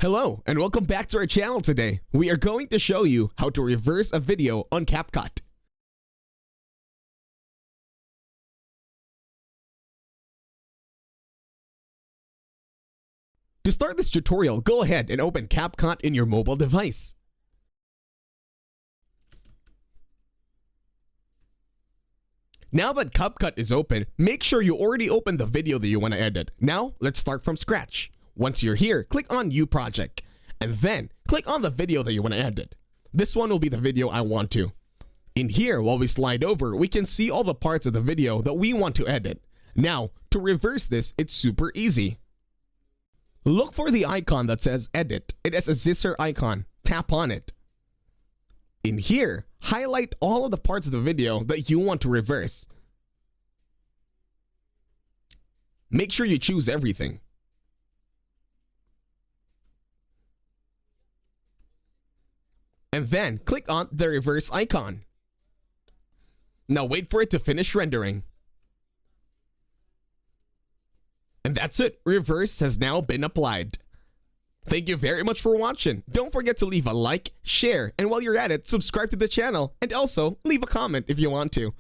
Hello, and welcome back to our channel today. We are going to show you how to reverse a video on CapCut. To start this tutorial, go ahead and open CapCut in your mobile device. Now that CapCut is open, make sure you already opened the video that you want to edit. Now, let's start from scratch. Once you're here, click on New Project, and then click on the video that you want to edit. This one will be the video I want to. In here, while we slide over, we can see all the parts of the video that we want to edit. Now, to reverse this, it's super easy. Look for the icon that says Edit. It has a scissor icon. Tap on it. In here, highlight all of the parts of the video that you want to reverse. Make sure you choose everything. And then click on the reverse icon. Now wait for it to finish rendering. And that's it. Reverse has now been applied. Thank you very much for watching. Don't forget to leave a like, share, and while you're at it, subscribe to the channel, and also leave a comment if you want to.